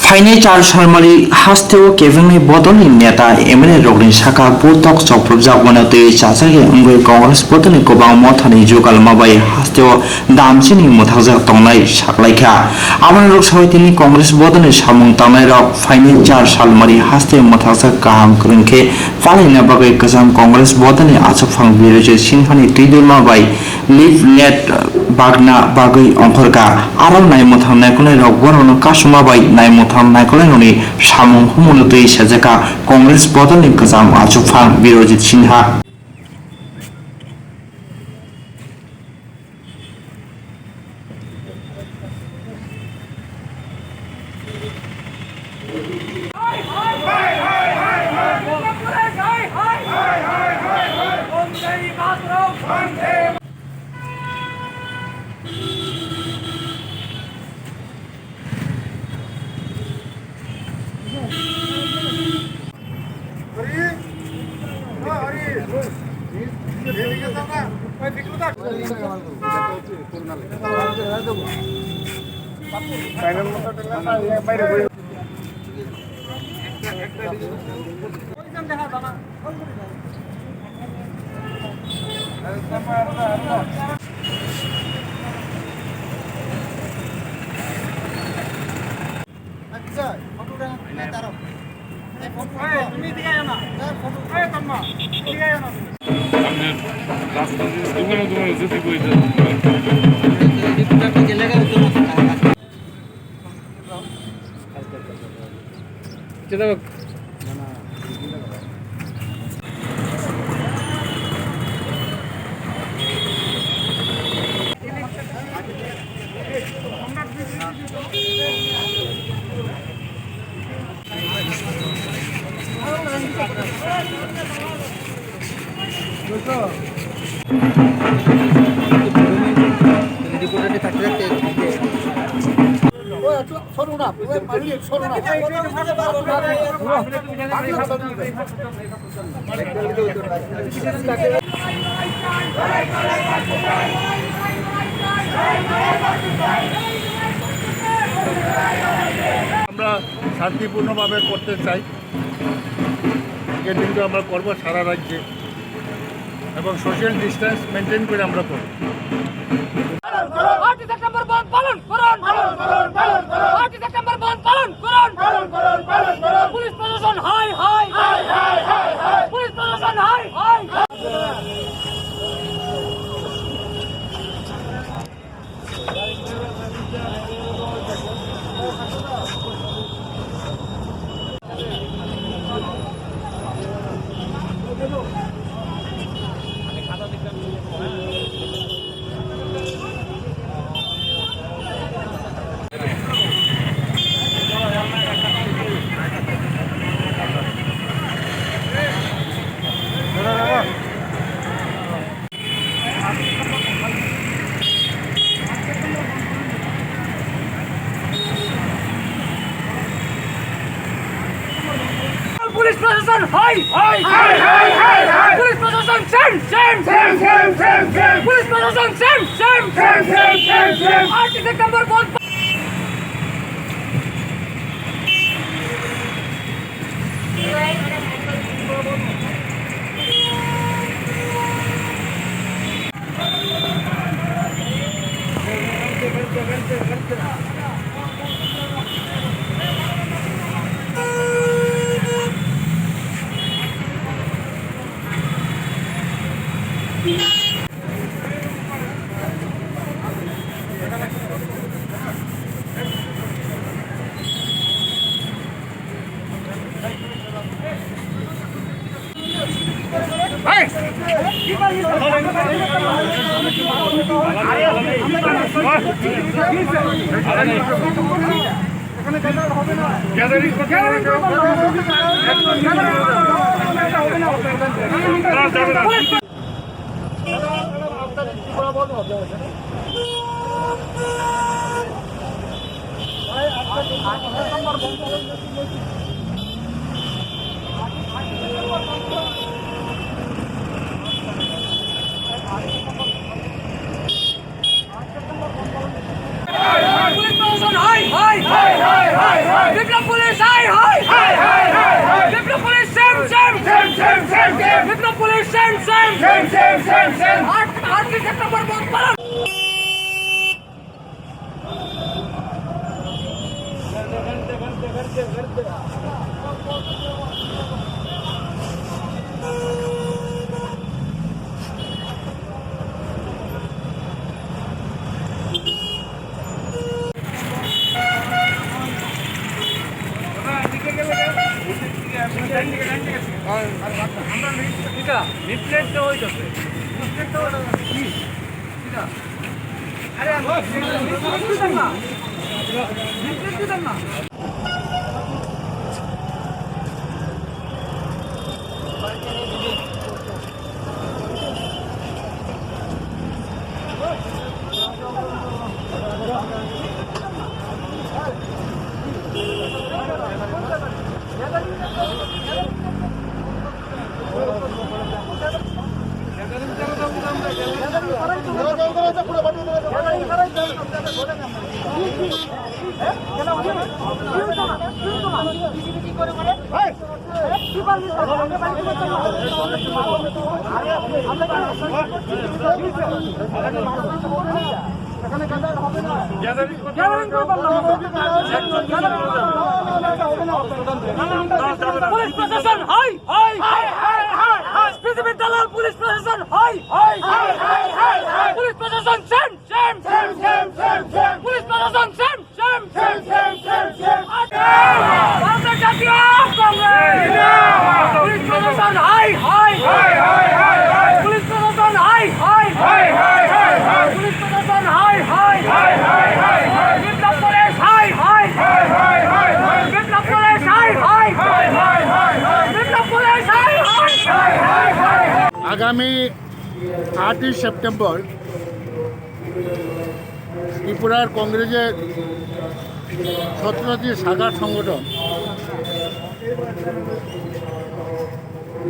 फाइने चार सालमारि हास्तेव केबेंनि बदलनि नेता एमएलए रगनि साखा बुतक चौप्रजाक मनते चाचागे अंगुइ कांग्रेस बदलनि गोबां मथानि जुगाल माबाय हास्तेव दामसिनि मुथाकजाक तंनाय साखलायखा आमन रग समितिनि कांग्रेस बदलनि सामुं तांनाय रग फाइने चार सालमारि हास्तेव मुथाकजाक गाहाम खोरोंखे फालिना बागै गोजाम कांग्रेस बदलनि आसफां बिरोजे सिनहानि टिदुल माबाय लिफलेट बागना बागै अंखरगा आरो नाय मुथां नायखौनाय रग बरनो कासुमाबाय नाय मुथां नायखौलायननि सामुं हुमुनतै साजाका कांग्रेस बदलनि गोजाम आसफां बिरोजित सिन्हा আমরা শান্তিপূর্ণভাবে করতে চাই, কিন্তু আমরা করব সারা রাজ্যে এবং সোশ্যাল ডিস্টেন্স মেনটেন করে আমরা করব। পুলিশ প্রশাসন হাই হাই হাই হাই হাই, পুলিশ প্রশাসন হাই হাই। पुलिस प्रशासन हाय हाय हाय हाय हाय हाय, पुलिस प्रशासन shame shame shame shame shame shame, police प्रशासन shame shame shame shame shame shame. 8 सितंबर बोल हाय हाय हाय हाय हाय, विक्रम आर्टिस्ट सेक्टर पर बहुत बड़ा पुलिस प्रशासन हाय हाय हाय हाय पृथ्वी दलाल पुलिस प्रशासन हाय हाय हाय पुलिस प्रशासन shame shame shame shame shame shame police प्रशासन shame shame shame shame shame shame भारतीय জাতীয় কংগ্রেস পুলিশ প্রশাসন হাই হাই হাই হাই হাই পুলিশ প্রশাসন হাই হাই হাই হাই হাই পুলিশ প্রশাসন হাই হাই হাই হাই হাই বিপ্লব পুলিশ হাই হাই হাই হাই হাই বিপ্লব পুলিশ হাই হাই হাই হাই হাই বিপ্লব পুলিশ হাই হাই হাই হাই হাই আগামী 8ই সেপ্টেম্বর ত্রিপুরার কংগ্রেসের 17টি শাখা সংগঠন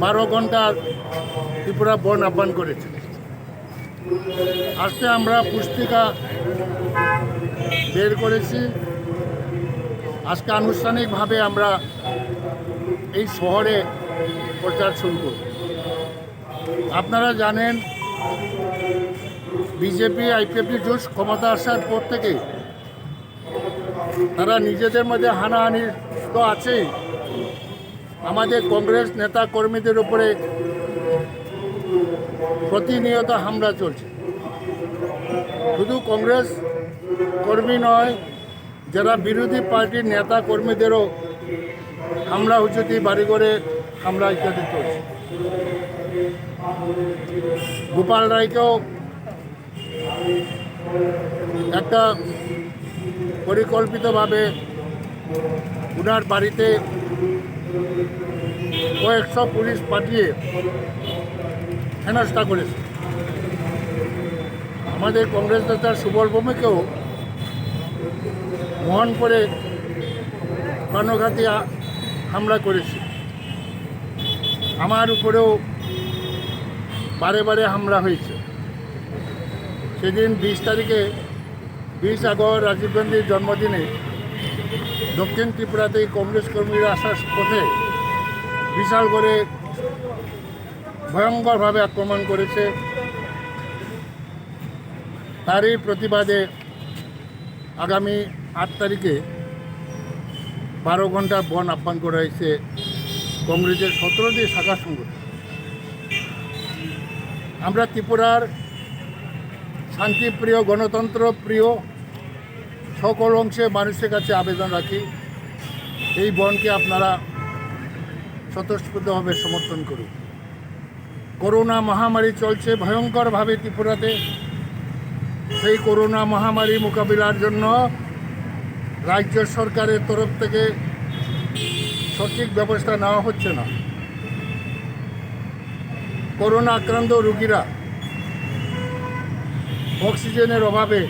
12 ঘন্টার ত্রিপুরা বন আহ্বান করেছে। আজকে আমরা পুস্তিকা বের করেছি। আজকে আনুষ্ঠানিকভাবে আমরা এই শহরে প্রচার শুরু করব। আপনারা জানেন বিজেপি আইপিএফটি জোট ক্ষমতা আসার পর থেকে তারা নিজেদের মধ্যে হানাহানি তো আছেই, আমাদের কংগ্রেস নেতা কর্মীদের উপরে প্রতিনিয়ত হামলা চলছে। শুধু কংগ্রেস কর্মী নয়, যারা বিরোধী পার্টির নেতা কর্মীদেরও হামলা হুচুতি, বাড়িঘরে হামলা ইত্যাদি চলছে। গোপাল রায়কেও একটা পরিকল্পিতভাবে উনার বাড়িতে কয়েকশো পুলিশ পাঠিয়ে হেনস্থা করেছে। আমাদের কংগ্রেস নেতা সুবল ভৌমিককেও মোহনপুরে প্রাণঘাতী হামলা করেছে। আমার উপরেও বারে বারে হামলা হয়েছে। সেদিন 20 তারিখে 20 আগস্ট রাজীব গান্ধীর জন্মদিনে দক্ষিণ ত্রিপুরাতে কংগ্রেস কর্মীরা আসার পথে বিশাল করে ভয়ঙ্করভাবে আক্রমণ করেছে। তারই প্রতিবাদে আগামী 8 তারিখে 12 ঘন্টা বন আহ্বান করা হয়েছে কংগ্রেসের 17টি শাখা সংগঠন। আমরা ত্রিপুরার শান্তিপ্রিয়, গণতন্ত্র প্রিয় সকল অংশে মানুষের কাছে আবেদন রাখি, এই বনকে আপনারা স্বতঃস্ফূর্তভাবে সমর্থন করুন। করোনা মহামারী চলছে ভয়ঙ্করভাবে ত্রিপুরাতে। সেই করোনা মহামারী মোকাবিলার জন্য রাজ্য সরকারের তরফ থেকে সঠিক ব্যবস্থা নেওয়া হচ্ছে না। করোনা আক্রান্ত রোগীরা অক্সিজেনের অভাবে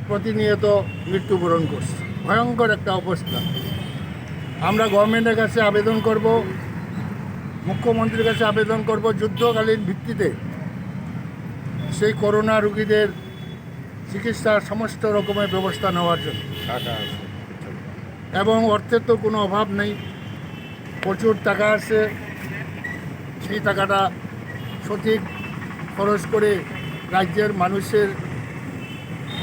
প্রতিনিয়ত মৃত্যুবরণ করছে। ভয়ঙ্কর একটা অবস্থা। আমরা গভর্নমেন্টের কাছে আবেদন করব, মুখ্যমন্ত্রীর কাছে আবেদন করব, যুদ্ধকালীন ভিত্তিতে সেই করোনা রোগীদের চিকিৎসার সমস্ত রকমের ব্যবস্থা নেওয়ার জন্য। এবং অর্থের তো কোনো অভাব নেই, প্রচুর টাকা আছে। সেই টাকাটা সঠিক খরচ করে রাজ্যের মানুষের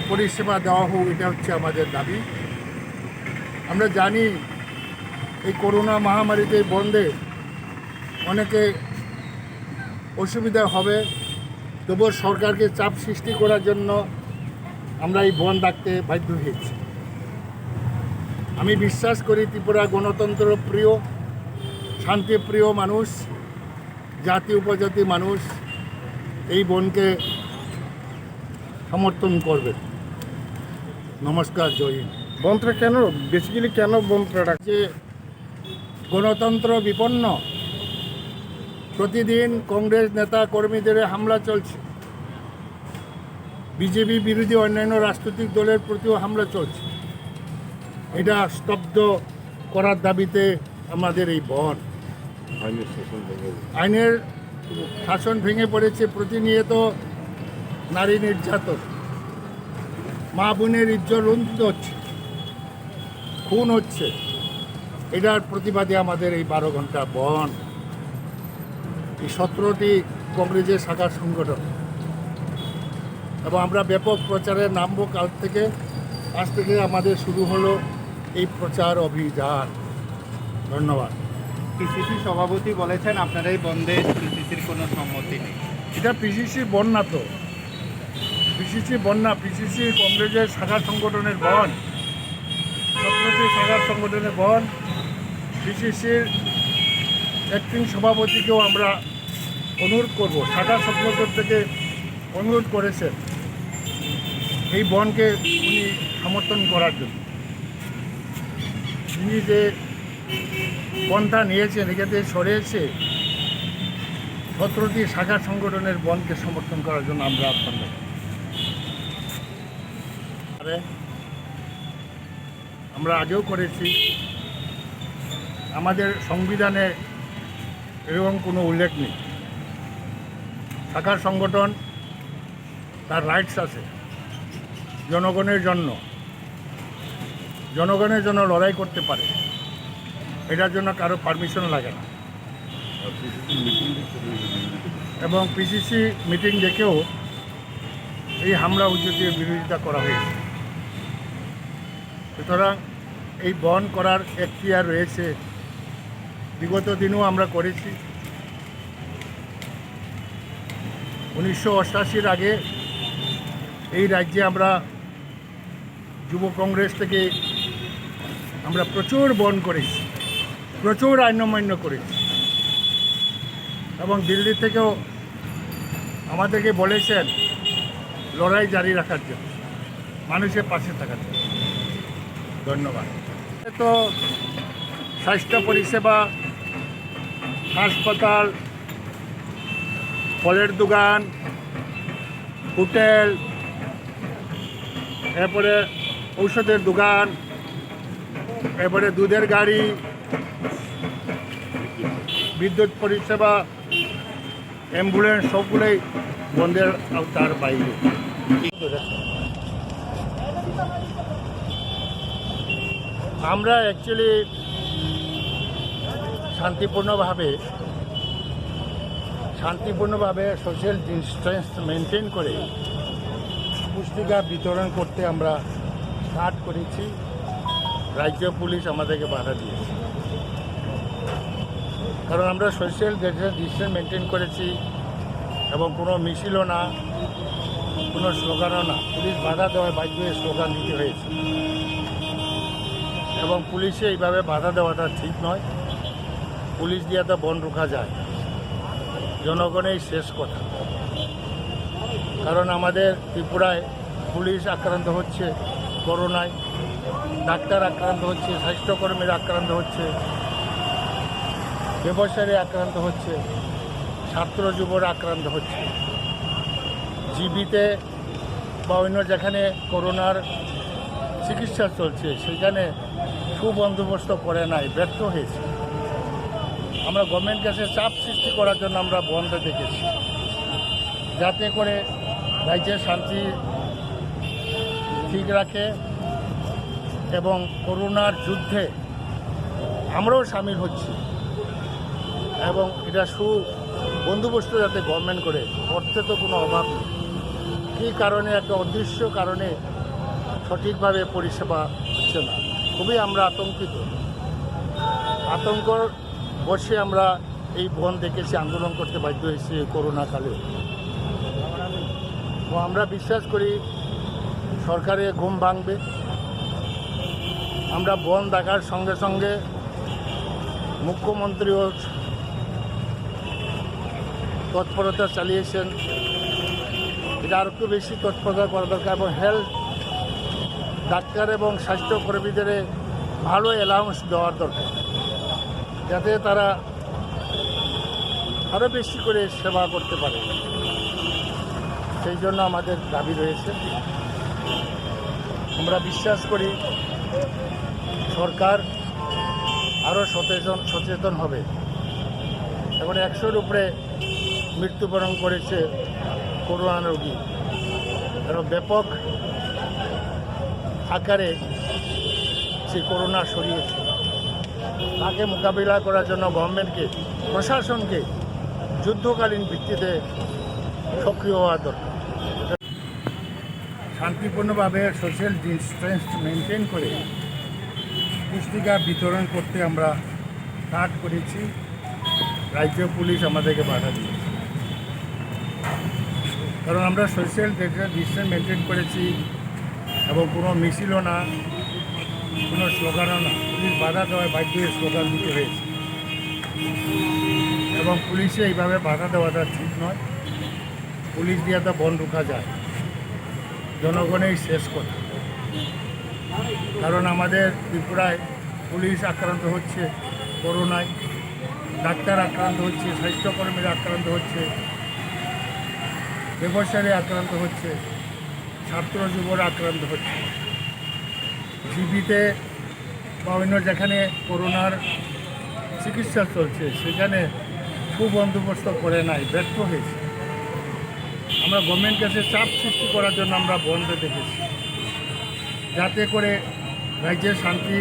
পরিষেবা দেওয়া হোক, এটা হচ্ছে আমাদের দাবি। আমরা জানি এই করোনা মহামারীতে বন্ধে অনেকে অসুবিধা হবে, তবুও সরকারকে চাপ সৃষ্টি করার জন্য আমরা এই বন্ধ ডাকতে বাধ্য হয়েছি। আমি বিশ্বাস করি ত্রিপুরা গণতন্ত্র প্রিয়, শান্তিপ্রিয় মানুষ, জাতি উপজাতি মানুষ এই বনকে সমর্থন করবে। নমস্কার, জয় হিন্দ। বন্ধটা কেন, বেসিক্যালি কেন বন্ধটা? যে গণতন্ত্র বিপন্ন, প্রতিদিন কংগ্রেস নেতা কর্মীদের হামলা চলছে, বিজেপি বিরোধী অন্যান্য রাজনৈতিক দলের প্রতিও হামলা চলছে। এটা স্তব্ধ করার দাবিতে আমাদের এই বন। আইনের শাসন ভেঙে পড়েছে, প্রতিনিয়ত নারী নির্যাতন, মা বোনের ইজ্জত লুণ্ঠিত হচ্ছে, খুন হচ্ছে। এটার প্রতিবাদে আমাদের এই 12 ঘন্টা বন। এই 17টি কংগ্রেসের শাখা সংগঠন এবং আমরা ব্যাপক প্রচারে নামবো কাল থেকে। আজ থেকে আমাদের শুরু হলো এই প্রচার অভিযান। ধন্যবাদ। পিসিসি সভাপতি বলেছেন আপনারা এই বন্ধে পিসিসির কোনো সম্মতি নেই। এটা পিসিসি বন না, তো পিসিসি বন না, পিসিসি কংগ্রেসের শাখা সংগঠনের বন, 17টি শাখা সংগঠনের বন। পিসিসির অ্যাক্টিং সভাপতিকেও আমরা অনুরোধ করব, শাখা সংগঠন থেকে অনুরোধ করেছেন এই বনকে উনি সমর্থন করার জন্য। তিনি যে পন্থা নিয়েছেন, এখানে সরে এসে 17টি শাখা সংগঠনের বনকে সমর্থন করার জন্য আমরা আহ্বান জানাই। আমরা আগেও করেছি, আমাদের সংবিধানে এরকম কোনো উল্লেখ নেই। শাখার সংগঠন তার রাইটস আছে জনগণের জন্য লড়াই করতে পারে, এটার জন্য কারো পারমিশন লাগে না। এবং পিসিসি মিটিং ডেকেও এই হামলা উদ্যোগের বিরোধিতা করা হয়েছে। সুতরাং এই বন করার এখতিয়ার রয়েছে, বিগত দিনেও আমরা করেছি। 1988 আগে এই রাজ্যে আমরা যুব কংগ্রেস থেকে আমরা প্রচুর বন করেছি, প্রচুর আইন অমান্য করেছি এবং দিল্লি থেকেও আমাদেরকে বলেছেন লড়াই জারি রাখার জন্য, মানুষের পাশে থাকার জন্য। ধন্যবাদ। তো স্বাস্থ্য পরিষেবা, হাসপাতাল, ফলের দোকান, হোটেল, এরপরে ঔষধের দোকান, এরপরে দুধের গাড়ি, বিদ্যুৎ পরিষেবা, অ্যাম্বুলেন্স সবগুলোই বন্ধের আওতার বাইরে। আমরা অ্যাকচুয়ালি শান্তিপূর্ণভাবে সোশ্যাল ডিস্টেন্স মেনটেন করে পুস্তিকা বিতরণ করতে আমরা স্টার্ট করেছি। রাজ্য পুলিশ আমাদেরকে বাধা দিয়েছে, কারণ আমরা সোশ্যাল ডিস্টেন্স মেনটেন করেছি এবং কোনো মিছিলও না, কোনো স্লোগানও না। পুলিশ বাধা দেওয়ায় বাধ্য হয়ে স্লোগান দিতে হয়েছে এবং পুলিশে এইভাবে বাধা দেওয়াটা ঠিক নয়। পুলিশ দিয়ে তো বন রোখা যায়, জনগণের শেষ কথা। কারণ আমাদের ত্রিপুরায় পুলিশ আক্রান্ত হচ্ছে করোনায়, ডাক্তার আক্রান্ত হচ্ছে, স্বাস্থ্যকর্মীরা আক্রান্ত হচ্ছে, ব্যবসায়ী আক্রান্ত হচ্ছে, ছাত্র যুবরা আক্রান্ত হচ্ছে। জিবিতে বা অন্য যেখানে করোনার চিকিৎসা চলছে সেখানে সুবন্দোবস্ত করে নাই, ব্যর্থ হয়েছে। আমরা গভর্নমেন্ট কাছে চাপ সৃষ্টি করার জন্য আমরা বন্ধ দেখেছি, যাতে করে রাজ্যের শান্তি ঠিক রাখে এবং করোনার যুদ্ধে আমরাও সামিল হচ্ছি এবং এটা বন্দোবস্ত যাতে গভর্নমেন্ট করে, অর্থে তো কোনো অভাব নেই। কী কারণে একটা অদৃশ্য কারণে সঠিকভাবে পরিষেবা হচ্ছে না, খুবই আমরা আতঙ্কিত। আতঙ্ক বসে আমরা এই বন দেখেছি, আন্দোলন করতে বাধ্য হয়েছি করোনাকালে। তো আমরা বিশ্বাস করি সরকারের ঘুম ভাঙবে। আমরা বন দেখার সঙ্গে সঙ্গে মুখ্যমন্ত্রীও তৎপরতা চালিয়েছেন। এটা আর একটু বেশি তৎপরতা করা দরকার এবং হেলথ ডাক্তার এবং স্বাস্থ্যকর্মীদের ভালো অ্যালাউন্স দেওয়ার দরকার, যাতে তারা আরও বেশি করে সেবা করতে পারে। সেই জন্য আমাদের দাবি রয়েছে। আমরা বিশ্বাস করি সরকার আরও সচেতন হবে। এখন 100-র উপরে মৃত্যুবরণ করেছে করোনা রোগী, এবং ব্যাপক আকারে সেই করোনা ছড়িয়েছে। তাকে মোকাবিলা করার জন্য গভর্নমেন্টকে, প্রশাসনকে যুদ্ধকালীন ভিত্তিতে সক্রিয় হওয়া দরকার। শান্তিপূর্ণভাবে সোশ্যাল ডিস্টেন্স মেনটেন করে পুস্তিকা বিতরণ করতে আমরা স্টার্ট করেছি। রাজ্য পুলিশ আমাদেরকে বাধা দিয়েছে, কারণ আমরা সোশ্যাল ডিস্টেন্স মেনটেন করেছি এবং কোনো মিছিলও না, কোনো স্লোগানও না। পুলিশ বাধা দেওয়ায় বাধ্য হয়ে স্লোগান দিতে হয়েছে, এবং পুলিশে এইভাবে বাধা দেওয়াটা ঠিক নয়। পুলিশ দিয়ে তো বন রোকা যায়, জনগণেই শেষ কথা। কারণ আমাদের ত্রিপুরায় পুলিশ আক্রান্ত হচ্ছে করোনায়, ডাক্তার আক্রান্ত হচ্ছে, স্বাস্থ্যকর্মীরা আক্রান্ত হচ্ছে, ব্যবসায়ী আক্রান্ত হচ্ছে, ছাত্র যুবরা আক্রান্ত হচ্ছে। জীবিতে বা অন্য যেখানে করোনার চিকিৎসা চলছে সেখানে সুবন্দোবস্ত করে নাই, ব্যর্থ হয়েছে। আমরা গভর্নমেন্ট কাছে চাপ সৃষ্টি করার জন্য আমরা বন্ধ দেখেছি, যাতে করে রাজ্যের শান্তি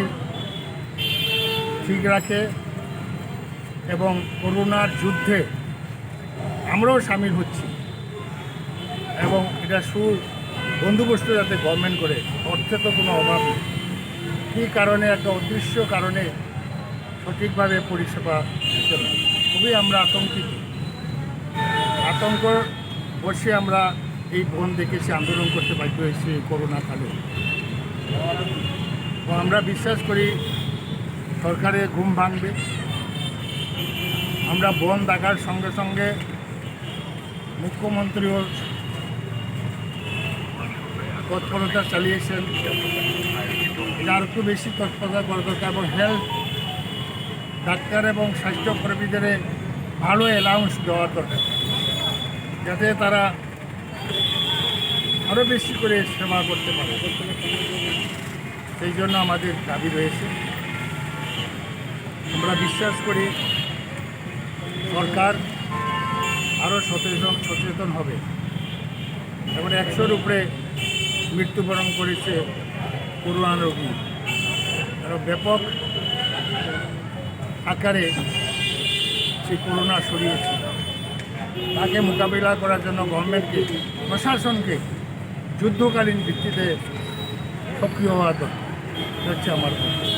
ঠিক রাখে এবং করোনার যুদ্ধে আমরাও সামিল হচ্ছি, এবং এটা সুবন্দোবস্ত যাতে গভর্নমেন্ট করে, অর্থে তো কোনো অভাব নেই। কী কারণে একটা অদৃশ্য কারণে সঠিকভাবে পরিষেবা হচ্ছে না, খুবই আমরা আতঙ্কিত। আতঙ্ক বসে আমরা এই বন দেখেছি, আন্দোলন করতে বাধ্য হয়েছি করোনাকালে। তো আমরা বিশ্বাস করি সরকারের ঘুম ভাঙবে। আমরা বন দেখার সঙ্গে সঙ্গে মুখ্যমন্ত্রীও তৎপরতা চালিয়েছেন। এটা আর একটু বেশি তৎপরতা করা দরকার এবং হেলথ ডাক্তার এবং স্বাস্থ্যকর্মীদের ভালো অ্যালাউন্স দেওয়ার দরকার, যাতে তারা আরও বেশি করে সেবা করতে পারে। সেই জন্য আমাদের দাবি রয়েছে। আমরা বিশ্বাস করি সরকার আরও সচেতন হবে। এবং 100-র উপরে মৃত্যুবরণ করেছে করোনা রোগী, এবং ব্যাপক আকারে সেই করোনা ছড়িয়েছে। তাকে মোকাবিলা করার জন্য গভর্নমেন্টকে, প্রশাসনকে যুদ্ধকালীন ভিত্তিতে সক্রিয় হওয়া দরকার। এটা হচ্ছে আমার কথা।